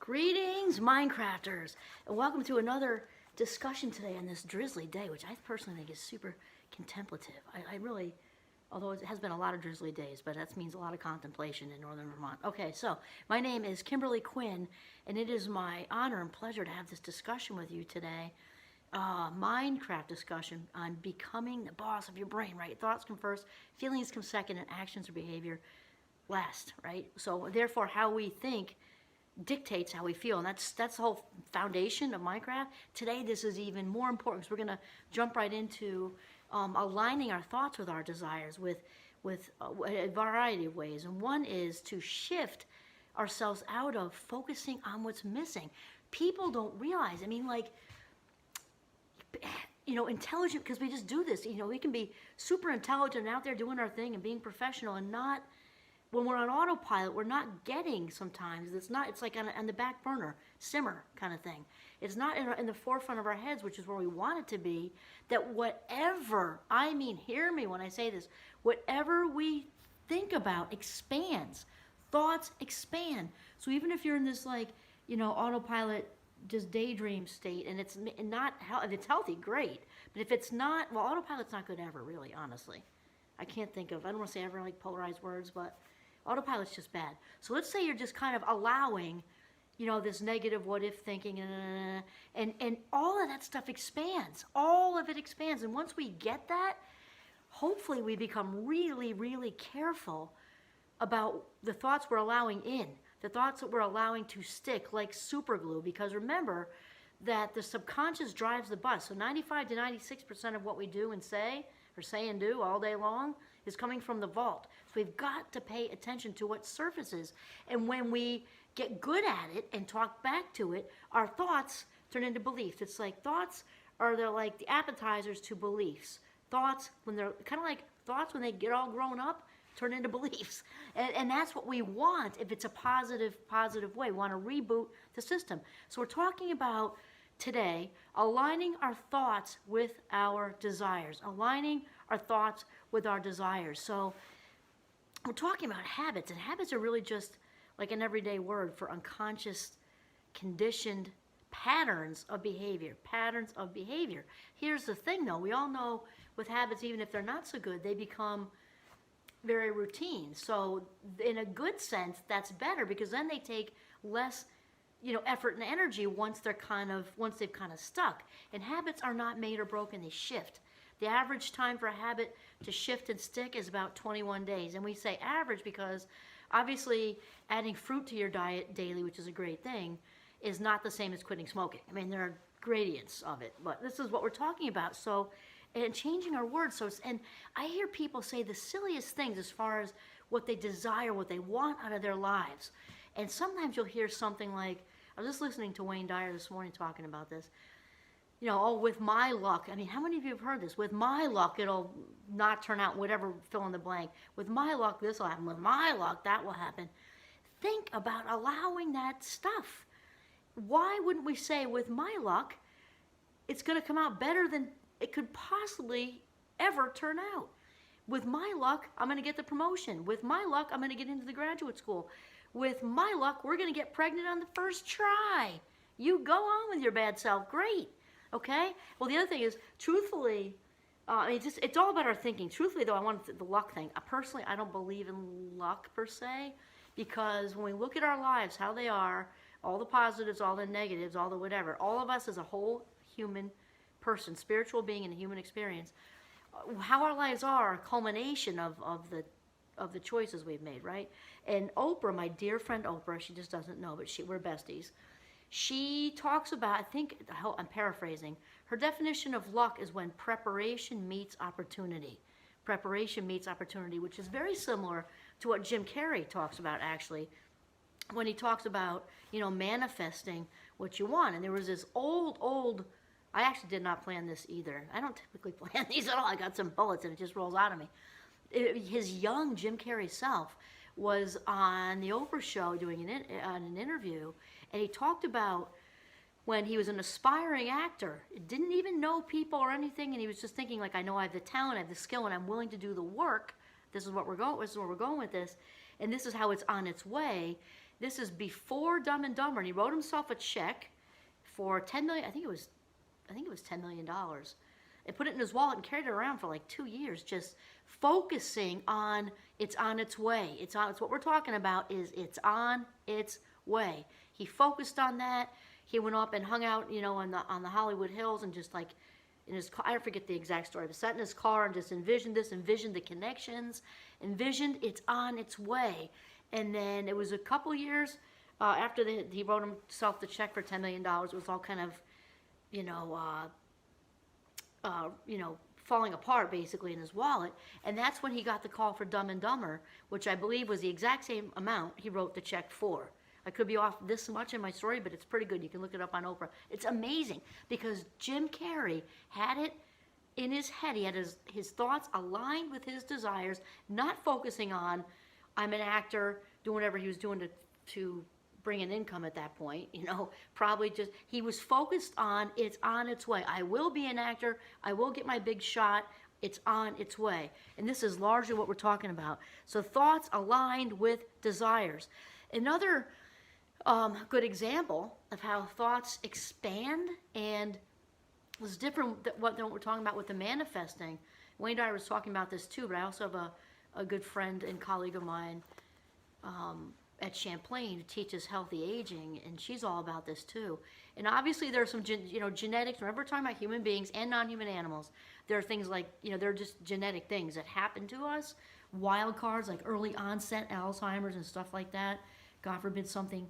Greetings, Minecrafters, and welcome to another discussion today on this drizzly day, which I personally think is super contemplative. I really, although it has been a lot of drizzly days, but that means a lot of contemplation in northern Vermont. Okay, so my name is Kimberly Quinn, and it is my honor and pleasure to have this discussion with you today. Minecraft discussion on becoming the boss of your brain, right? Thoughts come first, feelings come second, and actions or behavior last, right? So therefore, how we think dictates how we feel, and that's the whole foundation of Minecraft. Today this is even more important because we're going to jump right into aligning our thoughts with our desires with a variety of ways. And one is to shift ourselves out of focusing on what's missing. People don't realize, I mean, like, you know, intelligent, because we just do this, you know, we can be super intelligent and out there doing our thing and being professional, and not, when we're on autopilot, we're not getting sometimes. It's like on the back burner, simmer kind of thing. It's not in the forefront of our heads, which is where we want it to be, that whatever, I mean, hear me when I say this, whatever we think about expands. Thoughts expand. So even if you're in this, like, you know, autopilot, just daydream state, and it's not, if it's healthy, great. But if it's not, well, autopilot's not good ever, really, honestly. I can't think of, I don't want to say ever like polarized words, but autopilot's just bad. So let's say you're just kind of allowing, you know, this negative what if thinking, and all of that stuff expands. All of it expands. And once we get that, hopefully we become really, really careful about the thoughts we're allowing in, the thoughts that we're allowing to stick like super glue. Because remember that the subconscious drives the bus. So 95 to 96% of what we do and say, or say and do all day long, is coming from the vault. So we've got to pay attention to what surfaces. And when we get good at it and talk back to it, our thoughts turn into beliefs. It's like they're like the appetizers to beliefs. Thoughts, when they're kind of like thoughts when they get all grown up, turn into beliefs. And that's what we want if it's a positive way. We want to reboot the system. So we're talking about today aligning our thoughts with our desires, aligning our thoughts with our desires. So we're talking about habits, and habits are really just like an everyday word for unconscious, conditioned patterns of behavior. Here's the thing, though. We all know with habits, even if they're not so good, they become very routine. So in a good sense, that's better, because then they take less, you know, effort and energy once they've kind of stuck. And habits are not made or broken, they shift. The average time for a habit to shift and stick is about 21 days. And we say average because obviously adding fruit to your diet daily, which is a great thing, is not the same as quitting smoking. I mean, there are gradients of it, but this is what we're talking about. So, and changing our words. So, and I hear people say the silliest things as far as what they desire, what they want out of their lives. And sometimes you'll hear something like, I was just listening to Wayne Dyer this morning talking about this. You know, oh, with my luck. I mean, how many of you have heard this? With my luck, it'll not turn out whatever, fill in the blank. With my luck, this will happen. With my luck, that will happen. Think about allowing that stuff. Why wouldn't we say, with my luck, it's going to come out better than it could possibly ever turn out? With my luck, I'm going to get the promotion. With my luck, I'm going to get into the graduate school. With my luck, we're going to get pregnant on the first try. You go on with your bad self. Great. Okay? Well, the other thing is, truthfully, it's all about our thinking. Truthfully, though, I want the luck thing. Personally, I don't believe in luck per se, because when we look at our lives, how they are, all the positives, all the negatives, all the whatever, all of us as a whole human person, spiritual being in a human experience, how our lives are a culmination of the choices we've made, right? And Oprah, my dear friend Oprah, she just doesn't know, but we're besties. She talks about, I think, I'm paraphrasing, her definition of luck is when preparation meets opportunity. Preparation meets opportunity, which is very similar to what Jim Carrey talks about, actually, when he talks about, you know, manifesting what you want. And there was this old, I actually did not plan this either. I don't typically plan these at all. I got some bullets and it just rolls out of me. His young Jim Carrey self was on the Oprah show doing an interview, and he talked about when he was an aspiring actor, didn't even know people or anything, and he was just thinking, like, I know I have the talent, I have the skill, and I'm willing to do the work. This is where we're going with this, and this is how it's on its way. This is before Dumb and Dumber, and he wrote himself a check for 10 million. I think it was $10 million, and put it in his wallet and carried it around for like 2 years, just focusing on it's on its way. It's what we're talking about is it's on its way. He focused on that. He went up and hung out, on the Hollywood Hills, and just like in his car, I forget the exact story, but sat in his car and just envisioned the connections, envisioned it's on its way. And then it was a couple years after he wrote himself the check for $10 million. It was all kind of, falling apart basically in his wallet. And that's when he got the call for Dumb and Dumber, which I believe was the exact same amount he wrote the check for. I could be off this much in my story, but it's pretty good. You can look it up on Oprah. It's amazing because Jim Carrey had it in his head. He had his thoughts aligned with his desires, not focusing on, I'm an actor, doing whatever he was doing to bring an income at that point, probably just, he was focused on, it's on its way. I will be an actor. I will get my big shot. It's on its way. And this is largely what we're talking about. So thoughts aligned with desires. Another good example of how thoughts expand and was different than what we're talking about with the manifesting. Wayne Dyer was talking about this too, but I also have a good friend and colleague of mine at Champlain who teaches healthy aging, and she's all about this too. And obviously there are some genetics. Remember, we're talking about human beings and non-human animals. There are things like, they're just genetic things that happen to us, wild cards like early onset Alzheimer's and stuff like that. God forbid somebody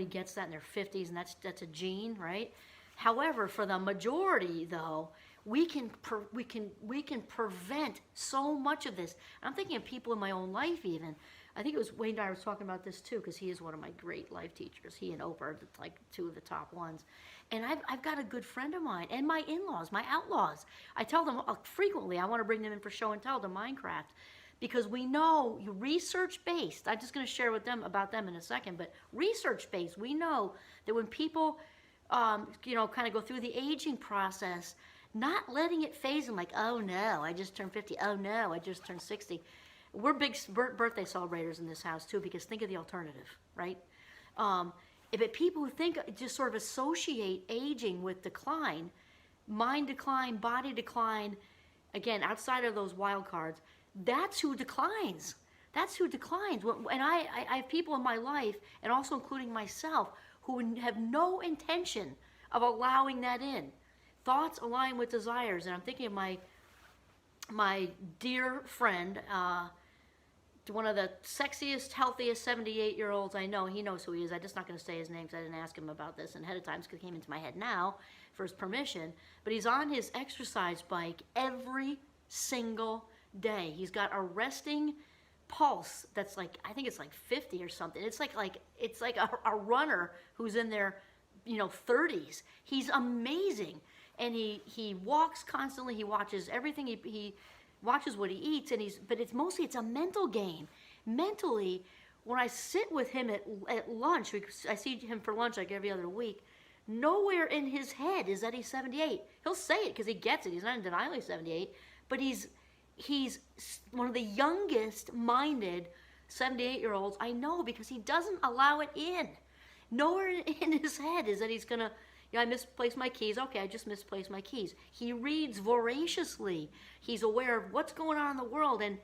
gets that in their 50s, and that's a gene, right? However, for the majority, though, we can prevent so much of this. I'm thinking of people in my own life even. I think it was Wayne Dyer was talking about this too, because he is one of my great life teachers. He and Oprah are like two of the top ones. And I've got a good friend of mine, and my in-laws, my outlaws. I tell them frequently I want to bring them in for show and tell to Minecraft, because we know research-based, I'm just going to share with them about them in a second, but research-based, we know that when people, kind of go through the aging process, not letting it phase them like, oh no, I just turned 50, oh no, I just turned 60. We're big birthday celebrators in this house too, because think of the alternative, right? If people who just sort of associate aging with decline, mind decline, body decline, again, outside of those wild cards, that's who declines. That's who declines. And I have people in my life, and also including myself, who have no intention of allowing that in. Thoughts align with desires. And I'm thinking of my dear friend, one of the sexiest, healthiest 78-year-olds I know. He knows who he is. I'm just not going to say his name because I didn't ask him about this ahead of time because it came into my head now for his permission. But he's on his exercise bike every single day. He's got a resting pulse that's like, I think it's like 50 or something. It's like a runner who's in their 30s. He's amazing. And he walks constantly. He watches everything. He watches what he eats, but it's mostly a mental game. Mentally, when I sit with him at lunch, I see him for lunch like every other week. Nowhere in his head is that he's 78. He'll say it because he gets it. He's not in denial he's 78, but he's one of the youngest minded 78-year-olds I know, because he doesn't allow it in. Nowhere in his head is that he's gonna, I misplaced my keys. Okay, I just misplaced my keys. He reads voraciously. He's aware of what's going on in the world. And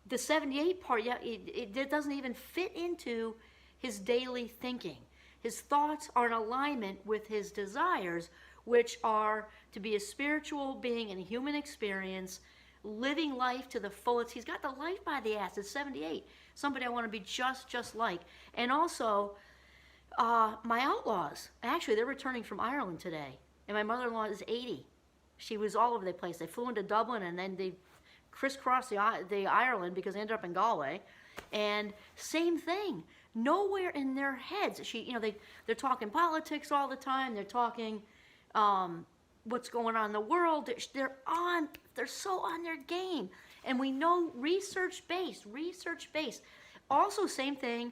the 78 part, it doesn't even fit into his daily thinking. His thoughts are in alignment with his desires, which are to be a spiritual being in a human experience, living life to the fullest. He's got the life by the ass at 78. Somebody I want to be just like. And also, my outlaws, actually, they're returning from Ireland today. And my mother-in-law is 80. She was all over the place. They flew into Dublin, and then they crisscrossed the Ireland because they ended up in Galway. And same thing. Nowhere in their heads. They're talking politics all the time. They're talking what's going on in the world. They're so on their game. And we know research-based. Also, same thing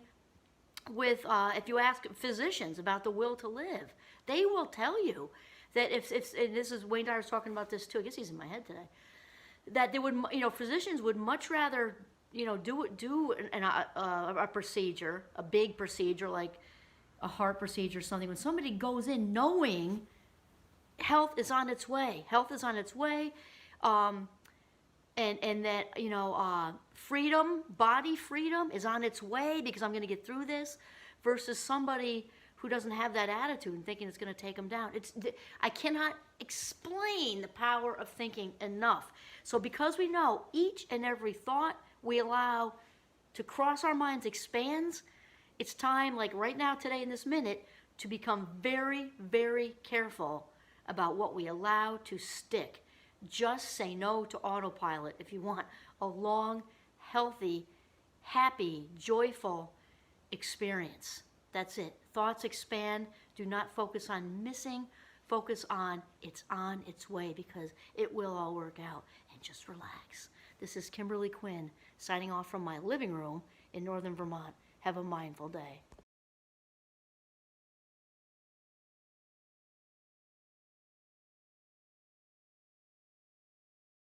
with, if you ask physicians about the will to live, they will tell you that and this is, Wayne Dyer's talking about this too, I guess he's in my head today, that they would, physicians would much rather, a procedure, a big procedure like a heart procedure or something, when somebody goes in knowing health is on its way, and that freedom, body freedom is on its way because I'm going to get through this, versus somebody who doesn't have that attitude and thinking it's going to take them down. I cannot explain the power of thinking enough. So because we know each and every thought we allow to cross our minds expands, it's time, like right now, today, in this minute, to become very, very careful about what we allow to stick. Just say no to autopilot if you want a long, healthy, happy, joyful experience. That's it. Thoughts expand. Do not focus on missing. Focus on it's on its way, because it will all work out. And just relax. This is Kimberly Quinn signing off from my living room in northern Vermont. Have a mindful day.